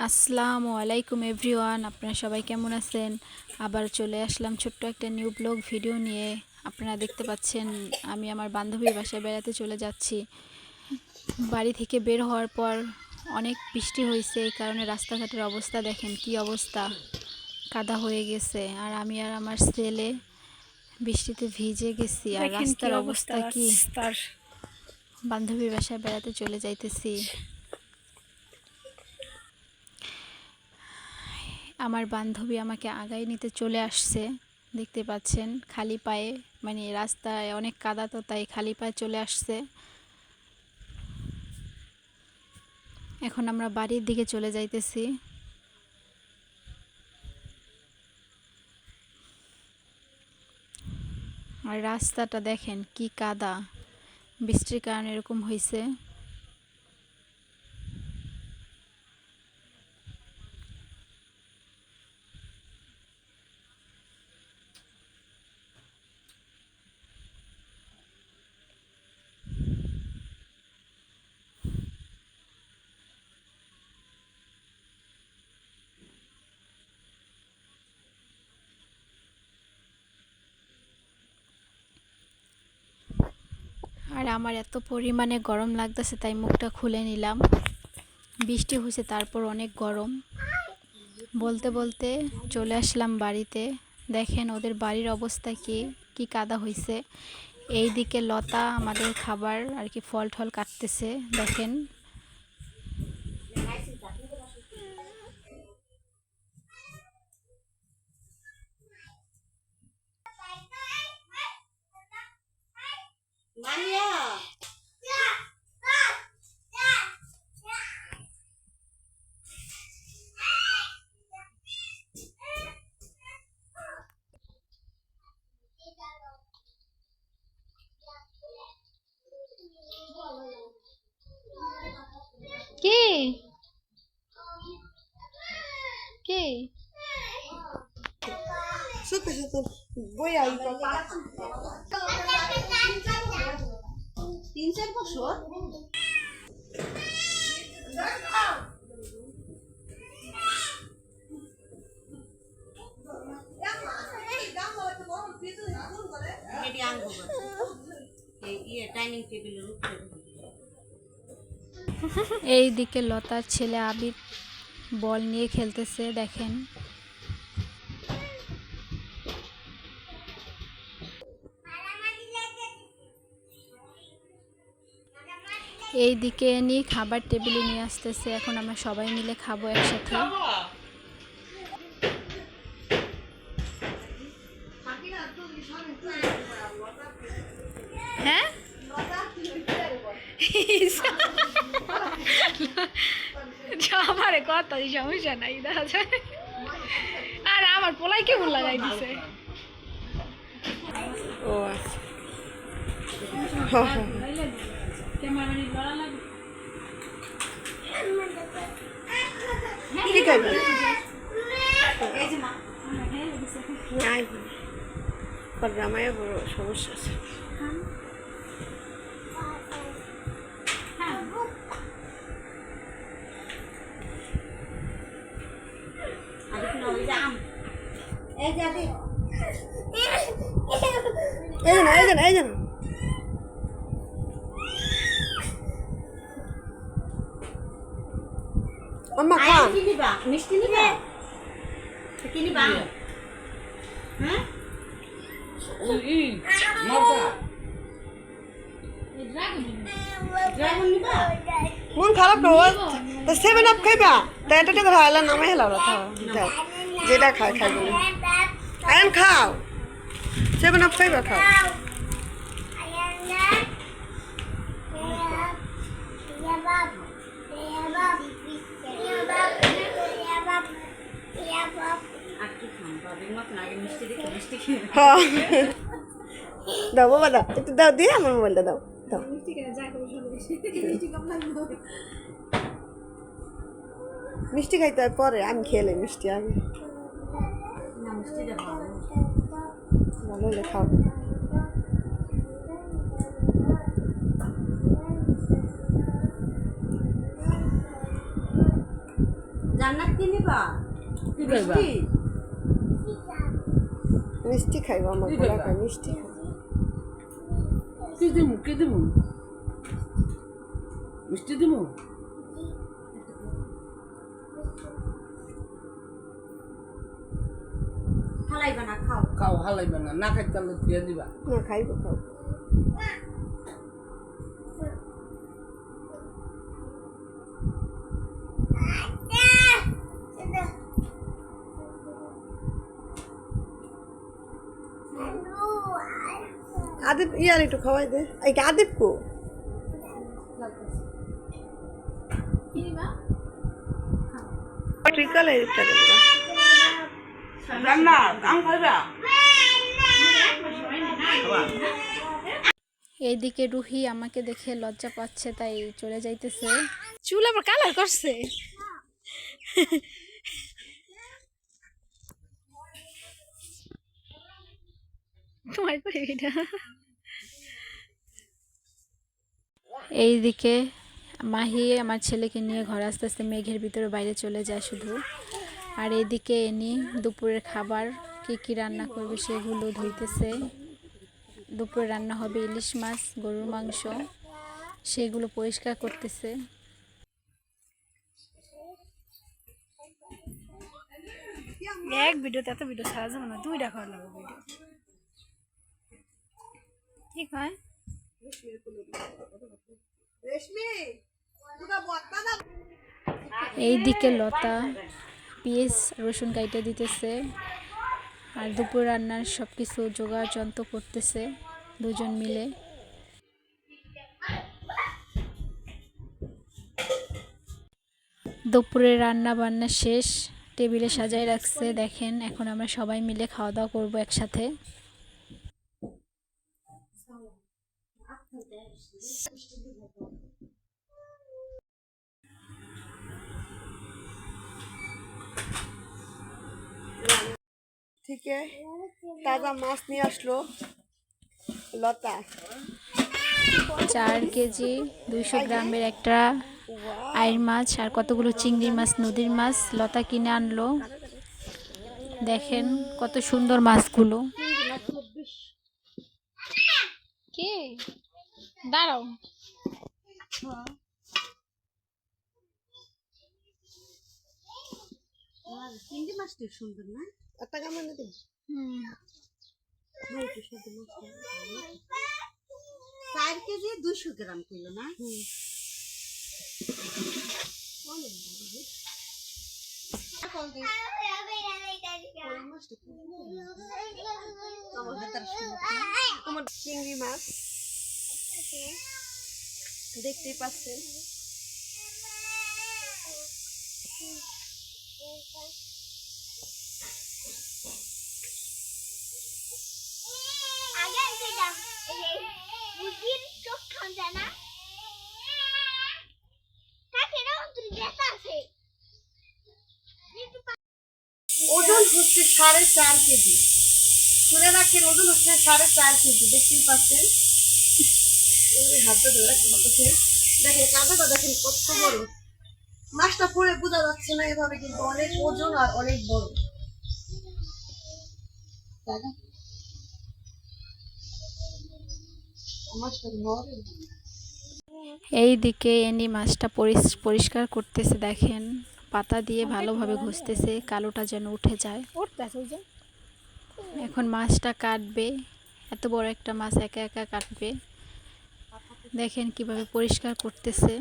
আসসালামু আলাইকুম এভরিওয়ান, আপনারা সবাই কেমন আছেন? আবার চলে আসলাম ছোট্ট একটা নিউ ব্লগ ভিডিও নিয়ে। আপনারা দেখতে পাচ্ছেন আমি আমার বান্ধবীর বাসায় বেড়াতে চলে যাচ্ছি। বাড়ি থেকে বের হওয়ার পর অনেক বৃষ্টি হয়েছে, এই কারণে রাস্তাঘাটের অবস্থা দেখেন কি অবস্থা, কাদা হয়ে গেছে। আর আমি আর আমার ছেলে বৃষ্টিতে ভিজে গেছি। আর রাস্তার অবস্থা কি, বান্ধবীর বাসায় বেড়াতে চলে যাইতেছি। আমার বান্ধবী আমাকে আগায় নিতে চলে আসছে, দেখতে পাচ্ছেন খালি পায়ে, মানে রাস্তায় অনেক কাদা, তো তাই খালি পায়ে চলে আসছে। এখন আমরা বাড়ির দিকে চলে যাইতেছি। আর রাস্তাটা দেখেন কি কাদা, বৃষ্টির কারণে এরকম হয়েছে। আর আমার এত পরিমাণে গরম লাগতেছে, তাই মুখটা খুলে নিলাম। বৃষ্টি হয়েছে, তারপর অনেক গরম। বলতে বলতে চলে আসলাম বাড়িতে। দেখেন ওদের বাড়ির অবস্থা কি, কি কাদা হয়েছে। এই দিকে লতা আমাদের খাবার আর কি ফল টল কাটতেছে, দেখেন। কি কি সত্যি সত্যি বই আই তিন চার বছর এই দিকে লতার ছেলে আবির বল নিয়ে খেলতেছে, দেখেন। এই দিকে নিয়ে খাবার টেবিলে নিয়ে আসতেছে, এখন আমরা সবাই মিলে খাবো একসাথে। হ্যাঁ আমারে কত সমস্যা নাই, দেখা যায়। আর আমার পোলাই কেমন লাগাই দিছে। ও আচ্ছা কি খাইবে নাই গ্রামায় বড় সমস্যা আছে। এই জানো আম্মা খা মিষ্টি নিবা কি নিবা হ্যাঁ ড্রাগন নিবা মন খারাপ না তা 7 আপ খাইবা তা এটা তো খাইলা নামে হেলা ওরা যাও যেটা খায় খাই বলে আয়ন খাও 7 আপ খাইবা খাও হ্যাঁ দাও বাবা দাও একটু দাও দিয়ে আমার মোবাইলটা দাও দাও মিষ্টি খাইতে হয় পরে আমি খেলে মিষ্টি আগে ভালো হলে খাও যা জান্নাত কি নিবা কি খাইবা মিষ্টি মিষ্টি খাইবো আমার কি ঘোড়া খাইবা? খাই মিষ্টি খাই কি দিমু মিষ্টি দিমু খালাইবা না খাও খাও হালাইবা না না খাইতে পারলে তুই দিবা না খাইবো খাও আদিপ ইয়ার একটু খাওয়াই দে এই আদিপ কো ট্রিকল এইটা দেবো জান্নাত আম খাইবা এইদিকে রুহি আমাকে দেখে লজ্জা পাচ্ছে, তাই চলে যাইতেছে। চুল আবার কালার করছে। তোমার করে এটা। এইদিকে মাহি আমার ছেলেকে নিয়ে ঘরে আস্তে আস্তে মেঘের ভিতরে বাইরে চলে যায় শুধু। আর এইদিকে এনি দুপুরের খাবার কি কি রান্না করবে সেগুলো ধুইতেছে। দুপুরে রান্না হবে ইলিশ মাছ, গরুর মাংস, সেগুলো পরিষ্কার করতেছে। এক ভিডিওতে এত ভিডিও ছাড়া যাবে না, দুইটা করা লাগবে ভিডিও। ঠিক হয়। এইদিকে লতা পেঁয়াজ রসুন কাইটে দিতেছে আর দুপুর রান্নার সব কিছু জোগাড় যন্ত্র করতেছে দুজন মিলে। দুপুরে রান্না বান্না শেষ, টেবিলে সাজায় রাখছে। দেখেন এখন আমরা সবাই মিলে খাওয়া দাওয়া করবো একসাথে। থেকে তাজা মাছ নিয়ে আসলো লতা। 4 কেজি 200 গ্রামের একটা আইর মাছ আর কতগুলো চিংড়ি মাছ, নদীর মাছ লতা কিনে আনলো। দেখেন কত সুন্দর মাছগুলো। কে দাঁড়াও, চিংড়ি মাছটি সুন্দর না একটা গাম এনে দিন। 4 কেজি 200 গ্রাম কিলো না আমার চিংড়ি মাছ দেখতেই পাচ্ছেন। ওজন হচ্ছে 4.5 কেজি। শুনে রাখেন ওজন হচ্ছে 4.5 কেজি। দেখতেই পাচ্ছেন হাতে ধরে রাখতে পারতেছেন। দেখেন কাঁটাটা দেখেন কত বড়। মাছটা পরে বোঝা যাচ্ছে না এভাবে, কিন্তু অনেক ওজন আর অনেক বড়। মাছটা নরম। এইদিকে এনি মাছটা পরিষ্কার করতেছে। দেখেন পাতা দিয়ে ভালোভাবে ঘষতেছে, কালোটা যেন উঠে যায়। এখন মাছটা কাটবে, এত বড় একটা মাছ একা একা কাটবে। দেখেন কিভাবে পরিষ্কার করতেছে।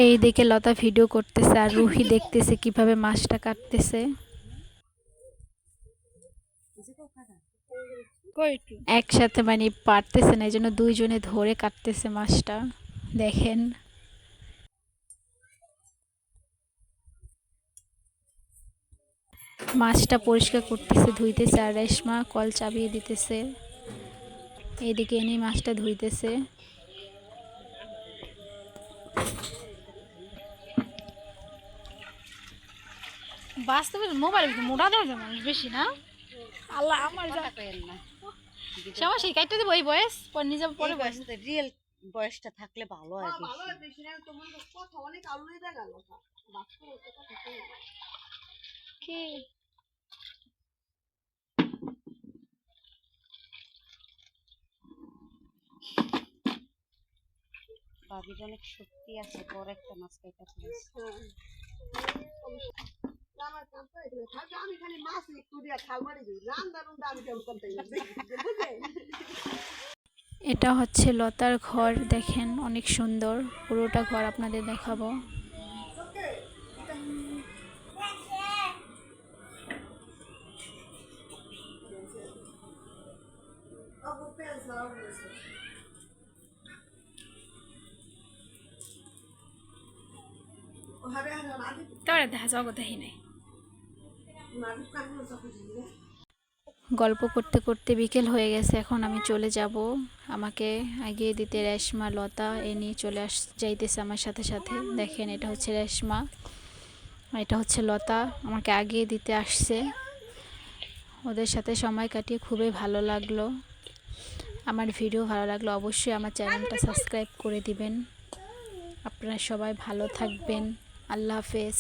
এইদিকে লতা ভিডিও করতেছে আর রুহি দেখতেছে কিভাবে মাছটা কাটতেছে। একসাথে মানে পারতেছে না, এই জন্য দুইজনে ধরে কাটতেছে মাছটা। দেখেন মাছটা পরিষ্কার করতেছে, ধুইতেছে আর রেশমা কল চাবিয়ে দিতেছে। এইদিকে এনে মাছটা ধুইতেছে। বাস্তবে মোবাইল মোটা দেখা যায় মানুষ বেশি না। আল্লাহ আমার না সমস্যা কাটতে দেবো এই বয়স পর নিজে পরে বয়স রিয়েল বয়সটা থাকলে ভালো হয় ভালো বেশি। হয় বেশি না তোমার কথা অনেক আলুই দেখা গেল কি ভাবির অনেক শক্তি আছে, বড় একটা মাছ কাটা ফেলেছে। আমার কাম তো এগুলো থাকে আমি খালি মাছ একটু দিয়া খাল মারি দিই রান্না রুন্দা আমি কেমন করতে বুঝে এটা হচ্ছে লতার ঘর, দেখেন অনেক সুন্দর। পুরোটা ঘর আপনাদের দেখাবো। তারপরে দেখা জগৎ দেখি নাই। গল্প করতে করতে বিকেল হয়ে গেছে, এখন আমি চলে যাব। আমাকে আগিয়ে দিতে রেশমা লতা এ নিয়ে যাইতেছে আমার সাথে সাথে। দেখেন এটা হচ্ছে রেশমা, এটা হচ্ছে লতা, আমাকে আগিয়ে দিতে আসছে। ওদের সাথে সময় কাটিয়ে খুবই ভালো লাগলো। আমার ভিডিও ভালো লাগলো অবশ্যই আমার চ্যানেলটা সাবস্ক্রাইব করে দিবেন। আপনারা সবাই ভালো থাকবেন। আল্লাহ হাফেজ।